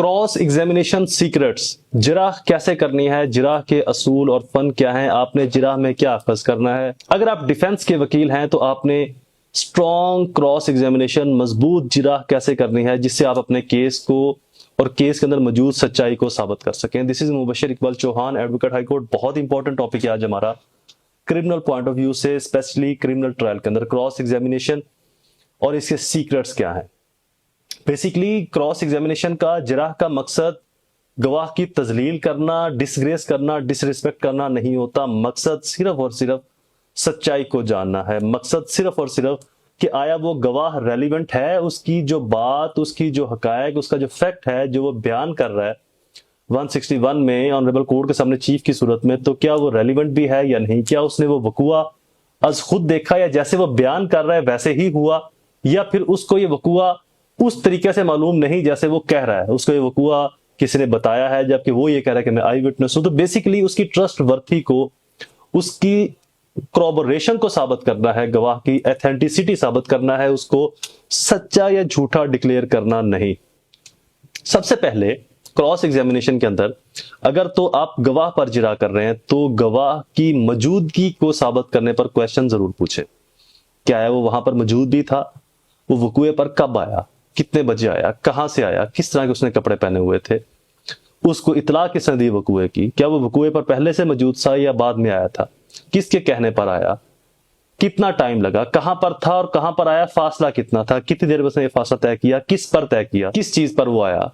Cross examination secrets, जिराह कैसे करनी है, जिराह के असूल और फन क्या है, आपने जिराह में क्या अखज़ करना है। अगर आप डिफेंस के वकील हैं तो आपने स्ट्रॉन्ग क्रॉस एग्जामिनेशन, मजबूत जिराह कैसे करनी है जिससे आप अपने केस को और केस के अंदर मौजूद सच्चाई को साबित कर सकें। This is Mubashir Iqbal Chauhan, advocate high court. बहुत इंपॉर्टेंट टॉपिक है आज हमारा क्रिमिनल पॉइंट ऑफ व्यू से, स्पेशली क्रिमिनल ट्रायल के अंदर क्रॉस एग्जामिनेशन और इसके सीक्रेट्स क्या हैं। बेसिकली क्रॉस एग्जामिनेशन का, जिराह का मकसद गवाह की तजलील करना, डिसग्रेस करना, डिसरिस्पेक्ट करना नहीं होता। मकसद सिर्फ और सिर्फ सच्चाई को जानना है। मकसद सिर्फ और सिर्फ कि आया वो गवाह रेलिवेंट है, उसकी जो बात, उसकी जो हकायक, उसका जो फैक्ट है जो वो बयान कर रहा है 161 में ऑनरेबल कोर्ट के सामने चीफ की सूरत में, तो क्या वो रेलिवेंट भी है या नहीं। क्या उसने वो वकुआ अज खुद देखा या जैसे वो बयान कर रहा है वैसे ही हुआ, या फिर उसको ये वकुआ उस तरीके से मालूम नहीं जैसे वो कह रहा है। उसको ये वकुआ किसी ने बताया है जबकि वो ये कह रहा है कि मैं आई विटनेस हूं। तो बेसिकली उसकी ट्रस्ट वर्थी को, उसकी क्रॉबोरेशन को साबित करना है, गवाह की एथेंटिसिटी साबित करना है, उसको सच्चा या झूठा डिक्लेयर करना नहीं। सबसे पहले क्रॉस एग्जामिनेशन के अंदर अगर तो आप गवाह पर जिरा कर रहे हैं तो गवाह की मौजूदगी को साबित करने पर क्वेश्चन जरूर पूछे। क्या है वो वहां पर मौजूद भी था, वो वकुए पर कब आया, कितने बजे आया, कहां से आया, किस तरह के उसने कपड़े पहने हुए थे, उसको इतला किसने दी वकुए की, क्या वो वकुए पर पहले से मौजूद था या बाद में आया था, किसके कहने पर आया, कितना टाइम लगा, कहां पर था और कहां पर आया, फासला कितना था, कितनी देर में उसने ये फासला तय किया, किस पर तय किया, किस चीज पर वो आया,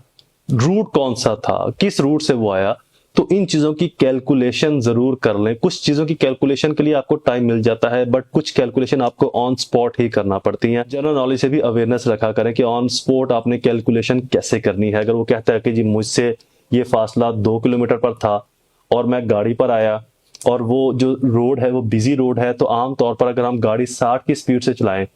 रूट कौन सा था, किस रूट से वो आया। तो इन चीजों की कैलकुलेशन जरूर कर लें। कुछ चीजों की कैलकुलेशन के लिए आपको टाइम मिल जाता है, बट कुछ कैलकुलेशन आपको ऑन स्पॉट ही करना पड़ती है। जनरल नॉलेज से भी अवेयरनेस रखा करें कि ऑन स्पॉट आपने कैलकुलेशन कैसे करनी है। अगर वो कहता है कि जी मुझसे ये फासला 2 किलोमीटर पर था और मैं गाड़ी पर आया और वो जो रोड है वो बिजी रोड है, तो आमतौर पर अगर हम गाड़ी 60 की स्पीड से चलाएं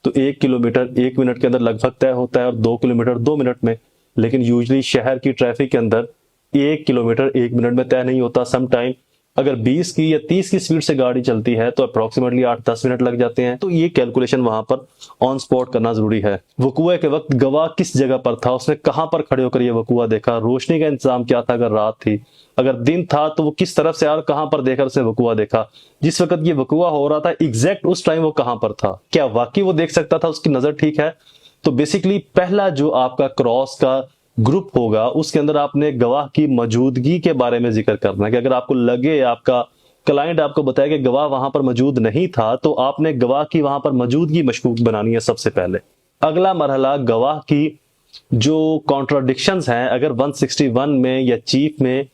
तो 1 किलोमीटर 1 मिनट के अंदर लगभग तय होता है और 2 किलोमीटर 2 मिनट में। लेकिन यूजली शहर की ट्रैफिक के अंदर 1 किलोमीटर 1 मिनट में तय नहीं होता। सम टाइम अगर 20 की या 30 की स्पीड से गाड़ी चलती है तो अप्रोक्सीमेटली 8-10 मिनट लग जाते हैं। तो ये कैलकुलेशन वहां पर ऑन स्पॉट करना जरूरी है। वकुए के वक्त गवाह किस जगह पर था, उसने कहां पर खड़े होकर ये वकुआ देखा, रोशनी का इंतजाम क्या था, अगर रात थी, अगर दिन था तो वो किस तरफ से और कहां पर देखकर उसने वकुआ देखा, जिस वक्त ये वकुआ हो रहा था एग्जैक्ट उस टाइम वो कहां पर था, क्या वाकई वो देख सकता था, उसकी नजर ठीक है। तो बेसिकली पहला जो आपका क्रॉस का ग्रुप होगा उसके अंदर आपने गवाह की मौजूदगी के बारे में जिक्र करना है कि अगर आपको लगे, आपका क्लाइंट आपको बताया कि गवाह वहां पर मौजूद नहीं था, तो आपने गवाह की वहां पर मौजूदगी मशकूक बनानी है सबसे पहले। अगला मरहला गवाह की जो कॉन्ट्राडिक्शंस हैं, अगर 161 में या चीफ में,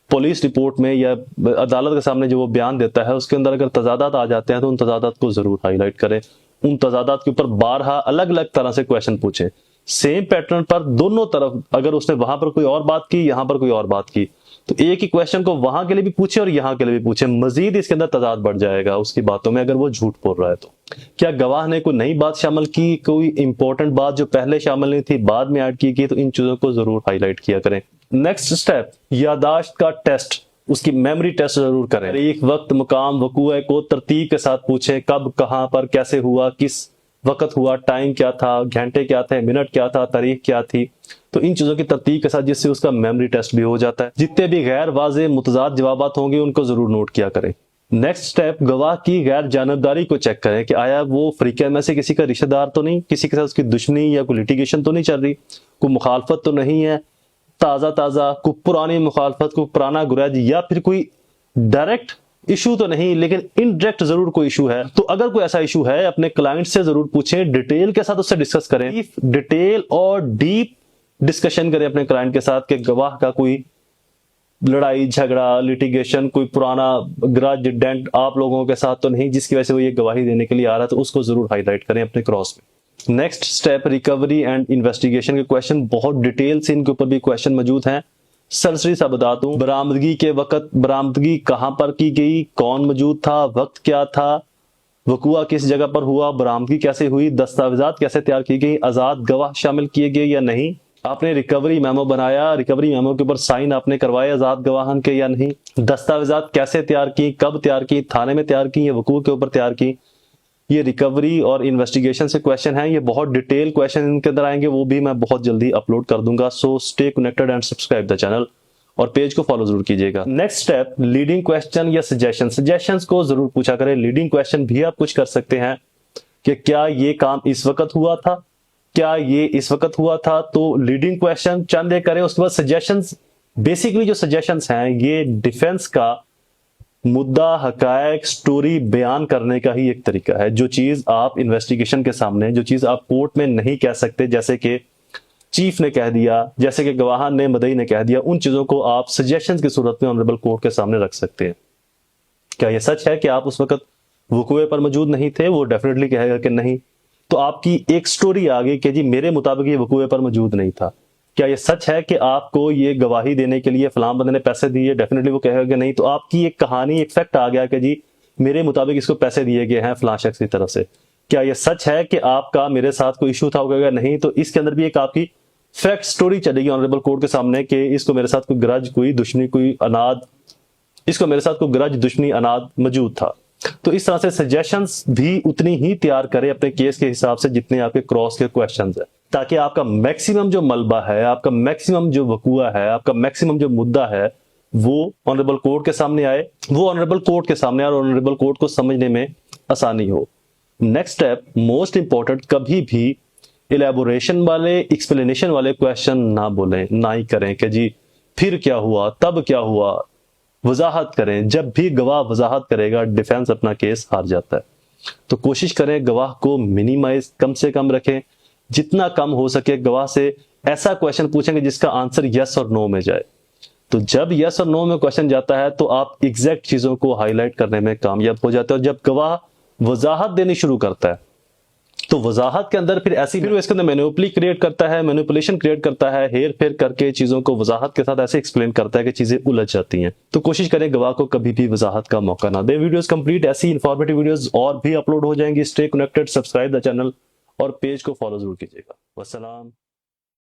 पुलिस रिपोर्ट में या अदालत के सामने जो वो बयान देता है उसके अंदर अगर तजादात आ जाते हैं तो उन तजादात को जरूर हाईलाइट करें। उन तजादात के ऊपर बारहा अलग अलग तरह से क्वेश्चन पूछे, सेम पैटर्न पर दोनों तरफ। अगर उसने वहां पर कोई और बात की, यहां पर कोई और बात की, तो एक ही क्वेश्चन को वहां के लिए भी पूछे और यहां के लिए भी पूछे। मजीद इसके अंदर तजाद बढ़ जाएगा उसकी बातों में अगर वो झूठ बोल रहा है तो। क्या गवाह ने कोई नई बात शामिल की, कोई इंपॉर्टेंट बात जो पहले शामिल नहीं थी बाद में ऐड की गई, तो इन चीजों को जरूर हाईलाइट किया करें। नेक्स्ट स्टेप, यादाश्त का टेस्ट, उसकी मेमोरी टेस्ट जरूर करें। एक वक्त, मुकाम, वकूए को तरतीब के साथ पूछें, कब, कहां पर, कैसे हुआ, किस वक्त हुआ, टाइम क्या था, घंटे क्या थे, मिनट क्या था, तारीख क्या थी। तो इन चीजों की तरतीब के साथ जिससे उसका मेमोरी टेस्ट भी हो जाता है। जितने भी गैर वाज़ेह मुतज़ाद जवाबात होंगे उनको जरूर नोट किया करें। नेक्स्ट स्टेप, गवाह की गैर जानबदारी को चेक करें कि आया वो फ्रीके में से किसी का रिश्तेदार तो नहीं, किसी के साथ उसकी दुश्मनी या कोई लिटिगेशन तो नहीं चल रही, कोई मुखालफत तो नहीं है, ताजा कोई पुरानी मुखालफत, कोई पुराना गुरज, या फिर कोई डायरेक्ट इशू तो नहीं लेकिन इनडायरेक्ट जरूर कोई इशू है। तो अगर कोई ऐसा इशू है अपने क्लाइंट से जरूर पूछें, डिटेल के साथ उससे डिस्कस करें, डिटेल और डीप डिस्कशन करें अपने क्लाइंट के साथ कि गवाह का कोई लड़ाई झगड़ा, लिटिगेशन, कोई पुराना ग्रज डेंट आप लोगों के साथ तो नहीं जिसकी वजह से वो ये गवाही देने के लिए आ रहा है, तो उसको जरूर हाईलाइट करें अपने क्रॉस में। Next step, recovery and investigation के क्वेश्चन, बहुत डिटेल से इनके ऊपर भी क्वेश्चन मौजूद हैं। सरसरी सा बता दूं, बरामदगी के वक्त बरामदगी कहां पर की गई, कौन मौजूद था, वक्त क्या था, वकुआ किस जगह पर हुआ, बरामदगी कैसे हुई, दस्तावेजात कैसे तैयार की गई, आजाद गवाह शामिल किए गए या नहीं, आपने रिकवरी मेमो बनाया, रिकवरी मेमो के ऊपर साइन आपने करवाए आजाद गवाहन के या नहीं, दस्तावेजात कैसे तैयार की, कब तैयार की, थाने में तैयार की या वकूआ के ऊपर तैयार की, ये रिकवरी और इन्वेस्टिगेशन से क्वेश्चन है, ये बहुत डिटेल क्वेश्चन इनके अंदर आएंगे, वो भी मैं बहुत जल्दी अपलोड कर दूंगा। So stay connected and subscribe the channel और पेज को फॉलो जरूर कीजिएगा। नेक्स्ट स्टेप, लीडिंग क्वेश्चन या सजेशंस को जरूर पूछा करें। लीडिंग क्वेश्चन भी आप कुछ कर सकते हैं कि क्या ये काम इस वक्त हुआ था, क्या ये इस वक्त हुआ था, तो लीडिंग क्वेश्चन चंद करें। उसके बाद सजेशंस, बेसिकली जो सजेशंस हैं ये डिफेंस का मुद्दा, हकायक, स्टोरी बयान करने का ही एक तरीका है। जो चीज आप इन्वेस्टिगेशन के सामने, जो चीज आप कोर्ट में नहीं कह सकते, जैसे कि चीफ ने कह दिया, जैसे कि गवाह ने, मदई ने कह दिया, उन चीजों को आप सजेशंस की सूरत में ऑनरेबल कोर्ट के सामने रख सकते हैं। क्या यह सच है कि आप उस वक्त वकूए पर मौजूद नहीं थे? वो डेफिनेटली कहेगा कि नहीं। तो आपकी एक स्टोरी आ गई कि जी मेरे मुताबिक ये वकूए पर मौजूद नहीं था। क्या ये सच है कि आपको ये गवाही देने के लिए फलां बंदे ने पैसे दिए? डेफिनेटली वो कहेगा कि नहीं। तो आपकी एक कहानी, एक फैक्ट आ गया कि जी मेरे मुताबिक इसको पैसे दिए गए हैं फलां शख्स की तरफ से। क्या ये सच है कि आपका मेरे साथ कोई इशू था? वो कहेगा नहीं। तो इसके अंदर भी एक आपकी फैक्ट स्टोरी चलेगी ऑनरेबल कोर्ट के सामने कि इसको मेरे साथ कोई ग्रज, कोई दुश्मनी, कोई अनाद, इसको मेरे साथ कोई ग्रज, दुश्मनी, अनाद मौजूद था। तो इस तरह से सजेशंस भी उतनी ही तैयार करें अपने केस के हिसाब से जितने आपके क्रॉस के क्वेश्चंस है, ताकि आपका मैक्सिमम जो मलबा है, आपका मैक्सिमम जो वकूआ है, आपका मैक्सिमम जो मुद्दा है वो ऑनरेबल कोर्ट के सामने आए, वो ऑनरेबल कोर्ट के सामने और ऑनरेबल कोर्ट को समझने में आसानी हो। नेक्स्ट स्टेप, मोस्ट इंपॉर्टेंट, कभी भी इलेबोरेशन वाले, एक्सप्लेनेशन वाले क्वेश्चन ना बोलें, ना ही करें कि जी फिर क्या हुआ, तब क्या हुआ। वजाहत करें। जब भी गवाह वजाहत करेगा डिफेंस अपना केस हार जाता है। तो कोशिश करें गवाह को मिनिमाइज, कम से कम रखें, जितना कम हो सके गवाह से ऐसा क्वेश्चन पूछेंगे जिसका आंसर यस और नो में जाए। तो जब यस और नो में क्वेश्चन जाता है तो आप एग्जैक्ट चीजों को हाईलाइट करने में कामयाब हो जाते हो। जब गवाह वजाहत देनी शुरू करता है तो वजाहत के अंदर फिर इसके अंदर मैनिपुलेशन क्रिएट करता है, हेर फेर करके चीजों को वजाहत के साथ ऐसे एक्सप्लेन करता है कि चीजें उलझ जाती हैं। तो कोशिश करें गवाह को कभी भी वजाहत का मौका ना दें। वीडियोस कंप्लीट, ऐसी इंफॉर्मेटिव वीडियोस और भी अपलोड हो जाएंगी। Stay connected, subscribe the channel और पेज को फॉलो जरूर कीजिएगा। वस्सलाम।